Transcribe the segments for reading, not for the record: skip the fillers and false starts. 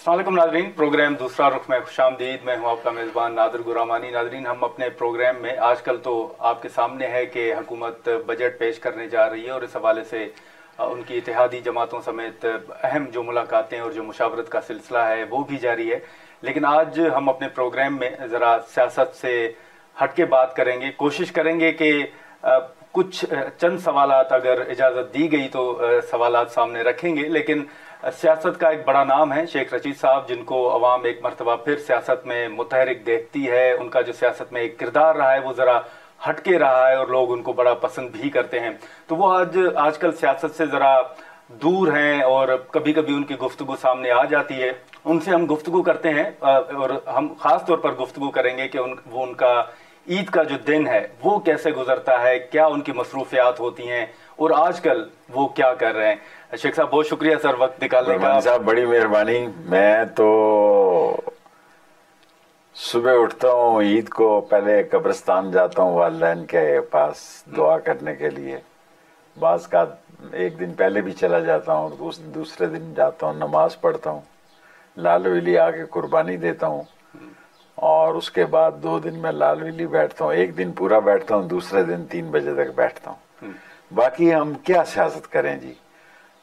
अस्सलाम वालेकुम Nadreen, programme दूसरा रुख में खुशामदीद। मैं हूं आपका मेज़बान नादिर गुरामानी। नादरीन, हम अपने प्रोग्राम में आजकल तो आपके सामने है कि हुकूमत बजट पेश करने जा रही है और इस हवाले से उनकी इत्तेहादी जमातों समेत अहम जो मुलाकातें और जो मुशावरत का सिलसिला है वो भी जारी है। लेकिन आज हम अपने प्रोग्राम में ज़रा सियासत से हट के बात करेंगे, कोशिश करेंगे कि कुछ चंद सवालात अगर इजाज़त दी गई तो सवालात सामने रखेंगे। लेकिन सियासत का एक बड़ा नाम है शेख रशीद साहब, जिनको अवाम एक मरतबा फिर सियासत में मुतहरिक देखती है। उनका जो सियासत में एक किरदार रहा है वो ज़रा हटके रहा है और लोग उनको बड़ा पसंद भी करते हैं। तो वो आजकल सियासत से ज़रा दूर हैं और कभी कभी उनकी गुफ्तगू सामने आ जाती है। उनसे हम गुफ्तगू करते हैं और हम ख़ास तौर पर गुफ्तगू करेंगे कि वो उनका ईद का जो दिन है वो कैसे गुजरता है, क्या उनकी मसरूफियात होती हैं और आजकल वो क्या कर रहे हैं। शेख साहब, बहुत शुक्रिया सर वक्त निकालने का। साहब बड़ी मेहरबानी। मैं तो सुबह उठता हूँ, ईद को पहले कब्रिस्तान जाता हूँ वालिदैन के पास दुआ करने के लिए। बाज़ का एक दिन पहले भी चला जाता हूँ, दूसरे दिन जाता हूँ, नमाज पढ़ता हूँ, लाल वेली आके कुर्बानी देता हूँ और उसके बाद 2 दिन मैं लाल वेली बैठता हूँ। एक दिन पूरा बैठता हूँ, दूसरे दिन 3 बजे तक बैठता हूँ। बाकी हम क्या सियासत करें जी।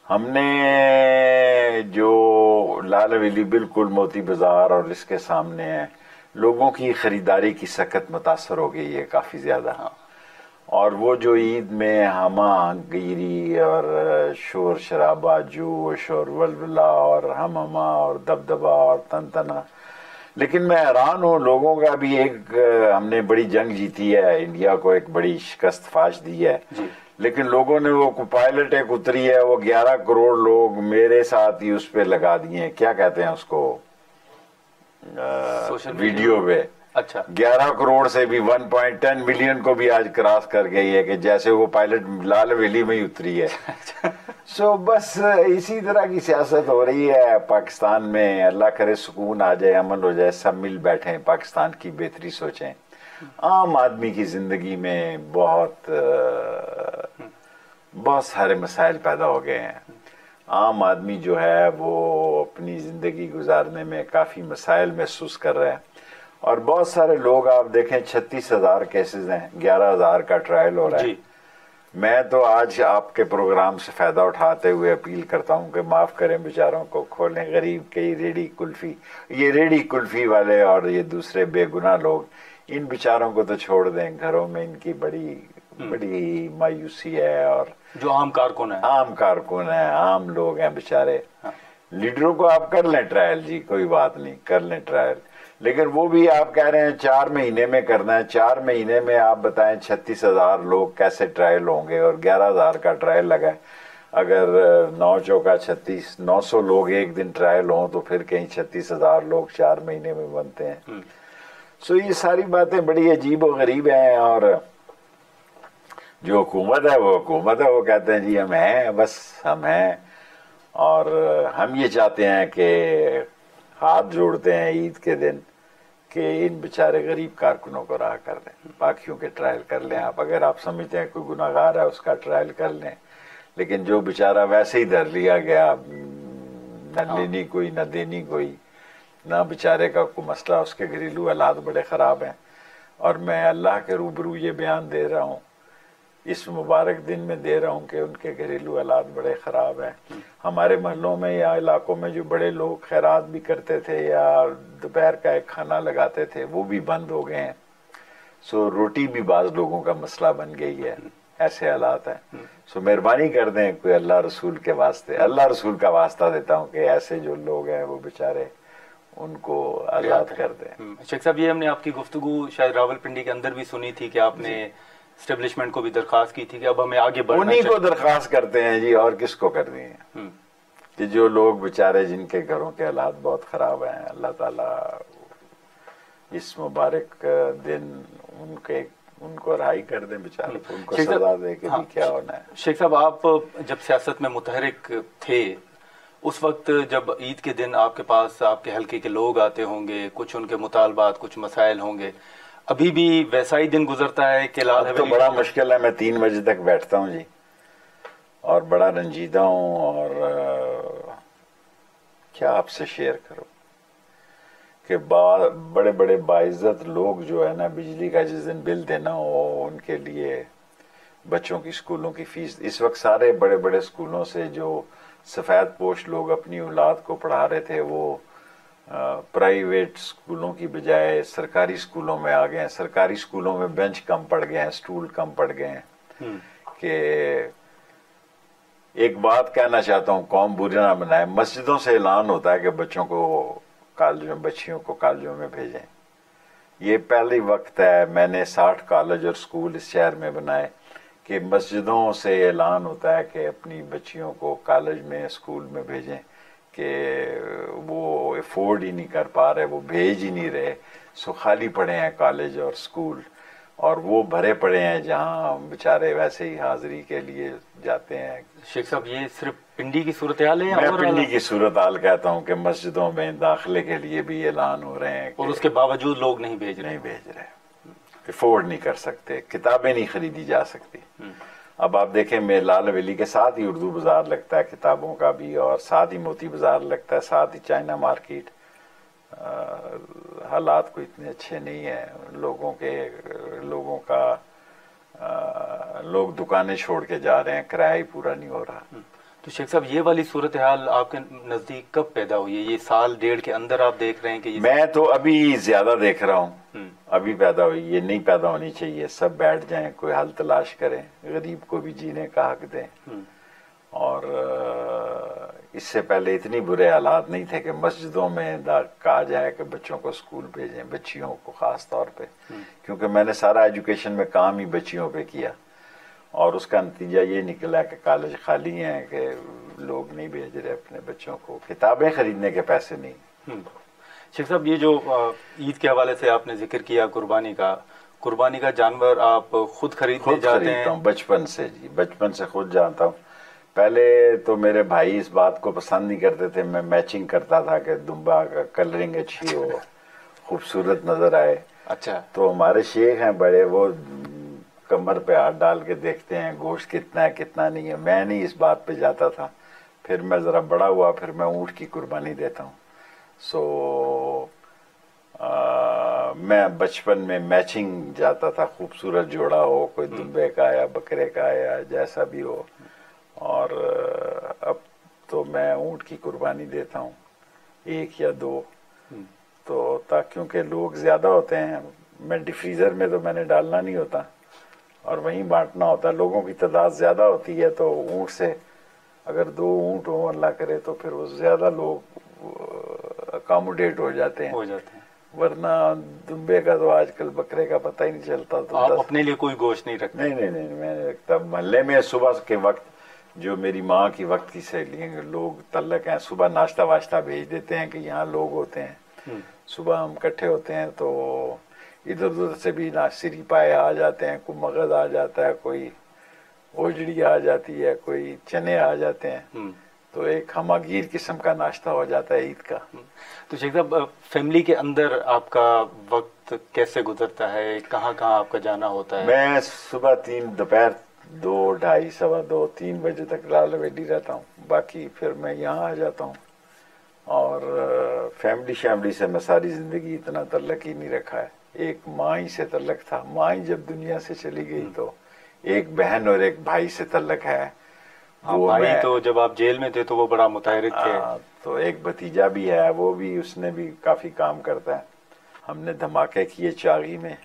हमने जो लाल वेली बिल्कुल मोती बाजार और इसके सामने है, लोगों की खरीदारी की सख्त मुतासर हो गई है काफ़ी ज़्यादा। और वो जो ईद में हमागिरी और शोर शराबा, जोश और वलवला और हममा और दबदबा और तनतना। लेकिन मैं हैरान हूँ, लोगों का भी एक हमने बड़ी जंग जीती है, इंडिया को एक बड़ी शिकस्त फाश दी है, लेकिन लोगों ने वो पायलट एक उतरी है, वो 11 करोड़ लोग मेरे साथ ही उस पर लगा दिए, क्या कहते हैं उसको, वीडियो पे। अच्छा, 11 करोड़ से भी 1.10 मिलियन को भी आज क्रॉस कर गई है कि जैसे वो पायलट लाल वेली में ही उतरी है। सो बस इसी तरह की सियासत हो रही है पाकिस्तान में। अल्लाह करे सुकून आ जाए, अमन हो जाए, सब मिल बैठे, पाकिस्तान की बेहतरी सोचें। आम आदमी की जिंदगी में बहुत सारे मसाइल पैदा हो गए हैं। आम आदमी जो है वो अपनी जिंदगी गुजारने में काफ़ी मसाइल महसूस कर रहे हैं। और बहुत सारे लोग, आप देखें 36,000 केसेस हैं, 11,000 का ट्रायल हो रहा है। मैं तो आज आपके प्रोग्राम से फ़ायदा उठाते हुए अपील करता हूं कि माफ़ करें, बेचारों को खोलें। गरीब के रेडी कुल्फ़ी, ये रेडी कुल्फ़ी वाले और ये दूसरे बेगुनाह लोग, इन बेचारों को तो छोड़ दें। घरों में इनकी बड़ी मायूसी है। और जो आम कारकुन है, आम लोग हैं बेचारे। लीडरों को आप कर लें ट्रायल जी, कोई बात नहीं, कर लें ट्रायल। लेकिन वो भी आप कह रहे हैं 4 महीने में करना है। 4 महीने में आप बताएं 36,000 लोग कैसे ट्रायल होंगे, और 11,000 का ट्रायल लगा है। अगर 9 चौका 36, 900 लोग एक दिन ट्रायल हों तो फिर कहीं 36,000 लोग 4 महीने में बनते हैं। सो ये सारी बातें बड़ी अजीब और गरीब हैं। और जो हुकूमत है वो कहते हैं जी हम हैं, बस हम हैं। और हम ये चाहते हैं कि हाथ जोड़ते हैं ईद के दिन कि इन बेचारे गरीब कारकुनों को राह कर दें, बाकियों के ट्रायल कर लें आप। अगर आप समझते हैं कोई गुनाहगार है उसका ट्रायल कर लें, लेकिन जो बेचारा वैसे ही धर लिया गया, न लेनी कोई न देनी कोई, ना बेचारे का कोई मसला, उसके घरेलू हालात बड़े ख़राब हैं। और मैं अल्लाह के रूबरू ये बयान दे रहा हूँ, इस मुबारक दिन में दे रहा हूँ कि उनके घरेलू हालात बड़े ख़राब हैं। हमारे महलों में या इलाकों में जो बड़े लोग खैरात भी करते थे या दोपहर का एक खाना लगाते थे, वो भी बंद हो गए हैं। सो रोटी भी बाज़ लोगों का मसला बन गई है। ऐसे हालात हैं। सो मेहरबानी कर दें, कोई अल्लाह रसूल के वास्ते, अल्लाह रसूल का वास्ता देता हूँ कि ऐसे जो लोग हैं वो बेचारे, उनको आज़ाद कर दें। शेख साहब, ये हमने आपकी गुफ्तगू शायद रावलपिंडी के अंदर भी सुनी थी कि आपने एस्टेब्लिशमेंट को भी दरखास्त की थी कि अब हमें आगे बढ़ना उन्हीं को दरखास्त करते हैं जी, और किसको करनी है। कि जो लोग बेचारे जिनके घरों के हालात बहुत ख़राब हैं, अल्लाह ताला इस मुबारक दिन उनको रहाई कर दें बेचारे, उनको सजा दे के भी क्या होना है। शेख साहब, आप जब सियासत में मुतहरिक थे, उस वक्त जब ईद के दिन आपके पास आपके हल्के के लोग आते होंगे, कुछ उनके मुतालबात, कुछ मसाइल होंगे, अभी भी वैसा ही दिन गुजरता है कि लाल हवेली? तो बड़ा मुश्किल है। मैं 3 बजे तक बैठता हूँ जी, और बड़ा रंजीदा हूँ। और क्या आपसे शेयर करूं कि बड़े बड़े बाइज्जत लोग जो है ना, बिजली का जिस दिन बिल देना हो उनके लिए बच्चों की स्कूलों की फीस, इस वक्त सारे बड़े बड़े स्कूलों से जो सफ़ेद पोश लोग अपनी औलाद को पढ़ा रहे थे वो प्राइवेट स्कूलों की बजाय सरकारी स्कूलों में आ गए हैं। सरकारी स्कूलों में बेंच कम पड़ गए हैं, स्टूल कम पड़ गए हैं। कि एक बात कहना चाहता हूँ, कौम बुरी ना बनाए, मस्जिदों से ऐलान होता है कि बच्चों को कॉलेजों, बच्चियों को कॉलेजों में भेजें। ये पहली वक्त है मैंने 60 कॉलेज और स्कूल इस शहर में बनाए कि मस्जिदों से ऐलान होता है कि अपनी बच्चियों को कॉलेज में, स्कूल में भेजें, कि वो अफोर्ड ही नहीं कर पा रहे, वो भेज ही नहीं रहे। सो खाली पड़े हैं कॉलेज और स्कूल, और वो भरे पड़े हैं जहाँ बेचारे वैसे ही हाजिरी के लिए जाते हैं। शेख साहब, ये सिर्फ पिंडी की सूरत हाल है? मैं पिंडी की सूरत हाल कहता हूँ कि मस्जिदों में दाखिले के लिए भी ऐलान हो रहे हैं और उसके बावजूद लोग नहीं भेज रहे, अफोर्ड नहीं कर सकते, किताबें नहीं खरीदी जा सकती। अब आप देखें, मेरे लाल हवेली के साथ ही उर्दू बाजार लगता है किताबों का भी, और साथ ही मोती बाजार लगता है, साथ ही चाइना मार्केट। हालात कोई इतने अच्छे नहीं है लोगों का, लोग दुकानें छोड़ के जा रहे हैं, किराया ही पूरा नहीं हो रहा। तो शेख साहब, ये वाली सूरत हाल आपके नज़दीक कब पैदा हुई है? ये साल डेढ़ के अंदर आप देख रहे हैं कि ये? मैं तो अभी ज्यादा देख रहा हूँ, अभी पैदा हुई। ये नहीं पैदा होनी चाहिए, सब बैठ जाएं, कोई हल तलाश करें, गरीब को भी जीने का हक दें। और इससे पहले इतनी बुरे हालात नहीं थे कि मस्जिदों में कहा जाए कि बच्चों को स्कूल भेजें, बच्चियों को खास तौर पे, क्योंकि मैंने सारा एजुकेशन में काम ही बच्चियों पे किया, और उसका नतीजा ये निकला कि कॉलेज खाली हैं, कि लोग नहीं भेज रहे अपने बच्चों को, किताबें खरीदने के पैसे नहीं। शेख साहब, ये जो ईद के हवाले से आपने जिक्र किया कुर्बानी का जानवर आप खुद खरीदने जाते हैं? बचपन से जी, बचपन से खुद जानता हूँ। पहले तो मेरे भाई इस बात को पसंद नहीं करते थे, मैं मैचिंग करता था कि दुम्बा का कलरिंग अच्छी हो, खूबसूरत नजर आए। अच्छा। तो हमारे शेख हैं बड़े, वो कमर पे हाथ डाल के देखते हैं गोश्त कितना है कितना नहीं है। मैं नहीं इस बात पे जाता था। फिर मैं ज़रा बड़ा हुआ, फिर मैं ऊँट की कुर्बानी देता हूँ। सो मैं बचपन में मैचिंग जाता था, खूबसूरत जोड़ा हो, कोई दुम्बे का या बकरे का या जैसा भी हो। और अब तो मैं ऊँट की कुर्बानी देता हूँ, 1 या 2। तो क्योंकि लोग ज़्यादा होते हैं, मैं डिफ्रीज़र में तो मैंने डालना नहीं होता और वहीं बांटना होता है। लोगों की तादाद ज़्यादा होती है तो ऊँट से अगर 2 ऊँट हो अल्लाह करे तो फिर वो ज़्यादा लोग अकोमोडेट हो जाते हैं। वरना दुम्बे का तो आजकल बकरे का पता ही नहीं चलता। तो आप अपने लिए कोई गोश्त नहीं रखते? नहीं, मैं तब मोहल्ले में सुबह के वक्त, जो मेरी माँ की वक्त की सहेलियाँ लोग तल्लक हैं, सुबह नाश्ता वाश्ता भेज देते हैं कि यहाँ लोग होते हैं। सुबह हम इकट्ठे होते हैं तो इधर उधर से भी नासिरी पाए आ जाते हैं, कोई मगज आ जाता है, कोई ओजड़ी आ जाती है, कोई चने आ जाते हैं। तो एक हमागीर किस्म का नाश्ता हो जाता है ईद का। तो शेख साहब, फैमिली के अंदर आपका वक्त कैसे गुजरता है? कहाँ कहाँ आपका जाना होता है? मैं सुबह 3, दोपहर 2, ढाई, 2:15, 3 बजे तक लाल हवेली रहता हूँ। बाकी फिर मैं यहाँ आ जाता हूँ। और फैमिली से मैं सारी ज़िंदगी इतना तल्लक ही नहीं रखा है। एक माँ ही से तल्लक था। माँ ही जब दुनिया से चली गई तो एक बहन और एक भाई से तल्लक है। वो भाई तो जब आप जेल में थे तो वो बड़ा मुतहरिक थे। तो एक भतीजा भी है, वो भी, उसने भी काफ़ी काम करता है। हमने धमाके किए चागी में,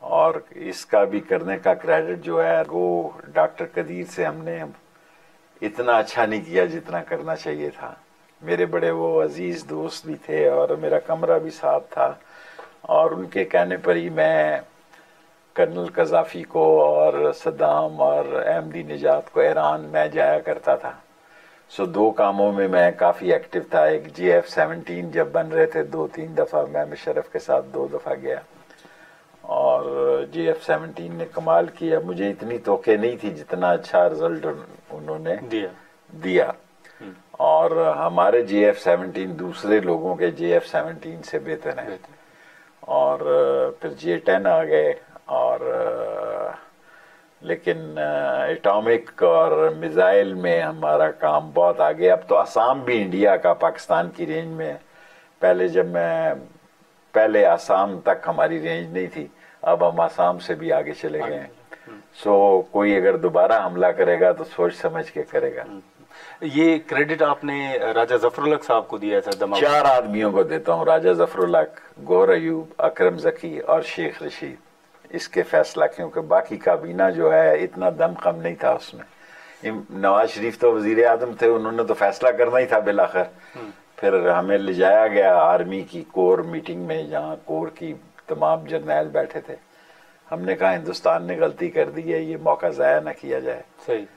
और इसका भी करने का क्रेडिट जो है वो डॉक्टर कदीर से हमने इतना अच्छा नहीं किया जितना करना चाहिए था। मेरे बड़े वो अजीज़ दोस्त भी थे और मेरा कमरा भी साथ था, और उनके कहने पर ही मैं कर्नल कज़ाफ़ी को और सद्दाम और अहमदी निजात को ईरान में जाया करता था। सो 2 कामों में मैं काफ़ी एक्टिव था। एक JF-17 जब बन रहे थे 2-3 दफ़ा मैं मुशर्रफ के साथ 2 दफ़ा गया, और JF-17 ने कमाल किया। मुझे इतनी तोक़े नहीं थी जितना अच्छा रिजल्ट उन्होंने दिया। और हमारे JF-17 दूसरे लोगों के JF-17 से बेहतर है। और फिर J-10 आ गए, और लेकिन एटॉमिक और मिसाइल में हमारा काम बहुत आगे। अब तो असम भी इंडिया का पाकिस्तान की रेंज में है। पहले असम तक हमारी रेंज नहीं थी, अब हम असम से भी आगे चले गए हैं। सो कोई अगर दोबारा हमला करेगा तो सोच समझ के करेगा। ये क्रेडिट आपने राजा जफरुल्लाह साहब को दिया है सर? 4 आदमियों को देता हूँ, राजा जफरुल्लाह, गौहर अयूब, अकरम जकी और शेख रशीद। इसके फैसला, क्योंकि बाकी काबीना जो है इतना दमखम नहीं था उसमें। नवाज शरीफ तो वजीर आजम थे, उन्होंने तो फैसला करना ही था बिलाखिर। फिर हमें ले जाया गया आर्मी की कोर मीटिंग में, जहाँ कोर की तमाम जर्नैल बैठे थे। हमने कहा हिंदुस्तान ने गलती कर दी है, ये मौका ज़ाया ना किया जाए। सही,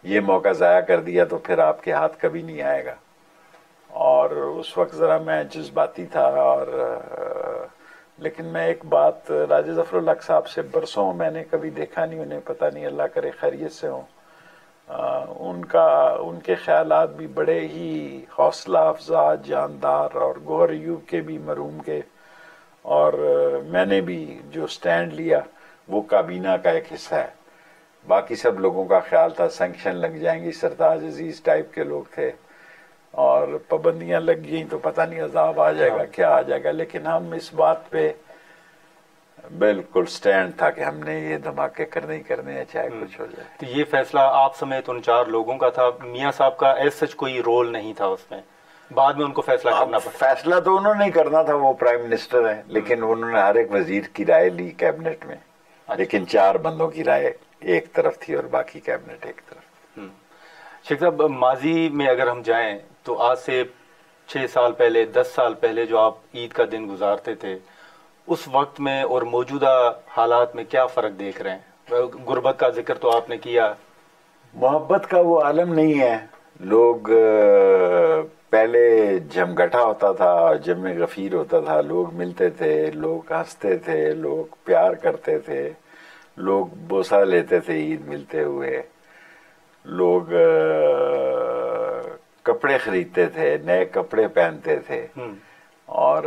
ये मौका ज़ाया कर दिया तो फिर आपके हाथ कभी नहीं आएगा। और उस वक्त ज़रा मैं जज्बाती था, और लेकिन मैं एक बात, राजा जफरुल्लाह साहब से बरसों मैंने कभी देखा नहीं उन्हें, पता नहीं, अल्लाह करे खैरियत से हों। उनके ख्यालात भी बड़े ही हौसला अफजा, जानदार, और गौहर अयूब के भी, मरहूम के, और मैंने भी जो स्टैंड लिया वो काबीना का एक हिस्सा है। बाकी सब लोगों का ख्याल था सैंक्शन लग जाएंगी, सरताज अजीज टाइप के लोग थे, और पाबंदियां लग गई तो पता नहीं अजाब आ जाएगा, क्या आ जाएगा। लेकिन हम इस बात पे बिल्कुल स्टैंड था कि हमने ये धमाके करने ही करने हैं, चाहे कुछ हो जाए। तो ये फैसला आप समेत उन 4 लोगों का था, मियाँ साहब का एज सच कोई रोल नहीं था उसमें? बाद में उनको फैसला करना पड़ा? फैसला तो उन्होंने ही करना था, वो प्राइम मिनिस्टर हैं, लेकिन उन्होंने हर एक वजीर की राय ली कैबिनेट में। लेकिन 4 बंदों की राय एक तरफ थी और बाकी कैबिनेट एक तरफ। शेख साहब, माजी में अगर हम जाएं तो आज से 6 साल पहले, 10 साल पहले जो आप ईद का दिन गुजारते थे, उस वक्त में और मौजूदा हालात में क्या फ़र्क देख रहे हैं? गुर्बत का जिक्र तो आपने किया, मोहब्बत का वो आलम नहीं है। लोग पहले जमघटा होता था, जम गफीर होता था, लोग मिलते थे, लोग हंसते थे, लोग प्यार करते थे, लोग बोसा लेते थे ईद मिलते हुए, लोग कपड़े खरीदते थे, नए कपड़े पहनते थे, और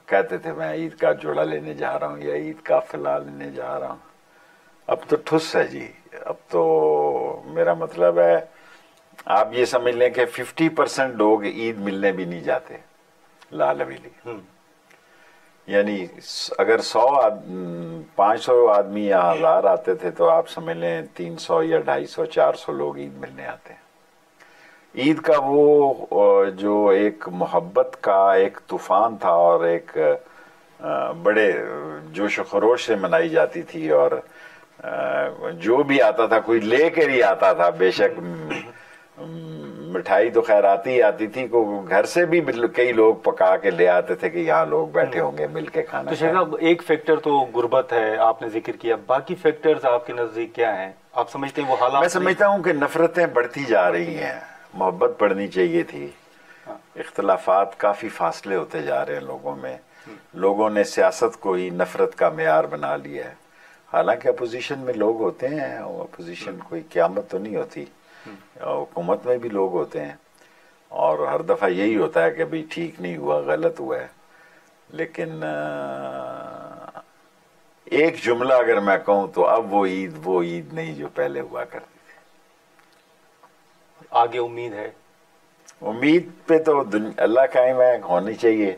कहते थे मैं ईद का जोड़ा लेने जा रहा हूँ या ईद का फला लेने जा रहा हूँ। अब तो ठुस है जी। अब तो मेरा मतलब है, आप ये समझ लें कि 50% लोग ईद मिलने भी नहीं जाते लाल हवेली। यानी अगर 500 आदमी या 1000 आते थे तो आप समझ लें 300 या 250 400 लोग ईद मिलने आते हैं। ईद का वो जो एक मोहब्बत का एक तूफान था, और एक बड़े जोश खरोश से मनाई जाती थी, और जो भी आता था कोई लेकर ही आता था। बेशक मिठाई तो खैर आती थी, को घर से भी कई लोग पका के ले आते थे कि यहाँ लोग बैठे होंगे मिल के खाना। तो शेख, एक फैक्टर तो गुर्बत है, आपने जिक्र किया, बाकी फैक्टर्स आपके नजदीक क्या हैं? आप समझते हैं वो हालात? मैं समझता हूँ कि नफरतें बढ़ती जा रही हैं, मोहब्बत बढ़नी चाहिए थी। इख्तलाफात काफी फासले होते जा रहे हैं लोगों में। लोगों ने सियासत को ही नफरत का मेयार बना लिया है। हालांकि अपोजिशन में लोग होते हैं, अपोजिशन कोई क़यामत तो नहीं होती, हुकूमत में भी लोग होते हैं, और हर दफ़ा यही होता है कि भाई ठीक नहीं हुआ, गलत हुआ है। लेकिन एक जुमला अगर मैं कहूँ तो अब वो ईद नहीं जो पहले हुआ करती थी। आगे उम्मीद है? उम्मीद पे तो अल्लाह कायम है, होनी चाहिए,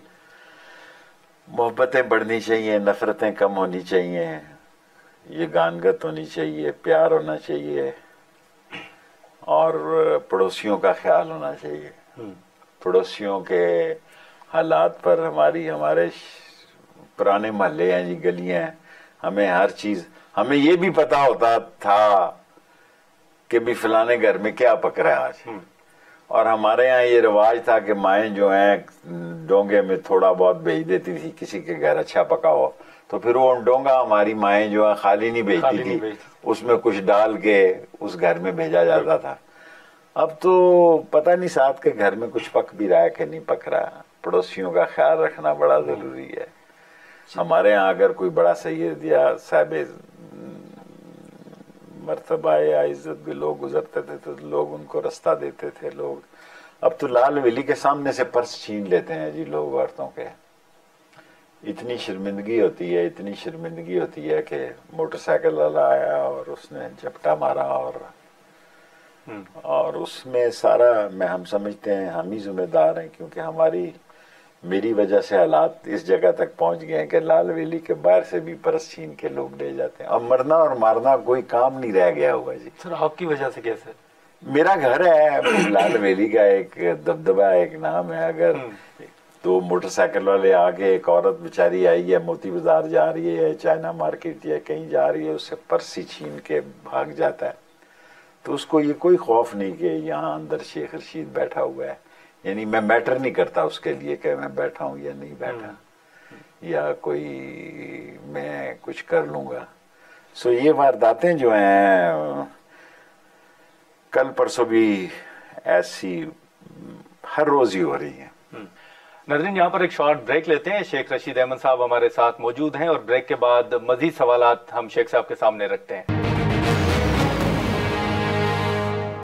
मोहब्बतें बढ़नी चाहिए, नफरतें कम होनी चाहिए, ये गानगत होनी चाहिए, प्यार होना चाहिए, और पड़ोसियों का ख्याल होना चाहिए। पड़ोसियों के हालात पर हमारे पुराने मोहल्ले हैं जी, गलियां हैं, हमें हर चीज़, हमें ये भी पता होता था कि भी फलाने घर में क्या पक रहा है आज। और हमारे यहाँ ये रिवाज था कि माएँ जो हैं डोंगे में थोड़ा बहुत भेज देती थी, किसी के घर अच्छा पका हो तो फिर वो डोंगा हमारी माएँ जो है खाली नहीं भेजती थी, उसमें कुछ डाल के उस घर में भेजा जाता था। अब तो पता नहीं साथ के घर में कुछ पक भी रहा है कि नहीं पक रहा। पड़ोसियों का ख्याल रखना बड़ा ज़रूरी है। हमारे यहाँ अगर कोई बड़ा सैयद या साहिब मर्तबा या इज्जत भी लोग गुजरते थे तो लोग उनको रास्ता देते थे। लोग अब तो लाल हवेली के सामने से पर्स छीन लेते हैं जी लोग औरतों के। इतनी शर्मिंदगी होती है, इतनी शर्मिंदगी होती है कि मोटरसाइकिल वाला आया और उसने झपटा मारा और उसमें सारा हम समझते हैं हम ही जिम्मेदार हैं, क्योंकि मेरी वजह से हालात इस जगह तक पहुंच गए हैं कि लाल वेली के बाहर से भी परस छीन के लोग ले जाते हैं। अब मरना और मारना कोई काम नहीं रह गया हुआ जी। सर आपकी वजह से कैसे? मेरा घर है लाल वेली का, एक दबदबा, एक नाम है। अगर तो मोटरसाइकिल वाले आगे, एक औरत बेचारी आई है, मोती बाजार जा रही है, चाइना मार्केट या कहीं जा रही है, उससे पर्सी छीन के भाग जाता है, तो उसको ये कोई खौफ नहीं कि यहाँ अंदर शेख रशीद बैठा हुआ है। यानी मैं मैटर नहीं करता उसके लिए कि मैं बैठा हूँ या नहीं बैठा, या कोई मैं कुछ कर लूंगा। सो ये वारदातें जो हैं कल परसों भी ऐसी हर रोज ही हो रही हैं। नाज़रीन, यहाँ पर एक शॉर्ट ब्रेक लेते हैं। शेख रशीद अहमद साहब हमारे साथ मौजूद हैं और ब्रेक के बाद मजीद सवालात हम शेख साहब के सामने रखते हैं।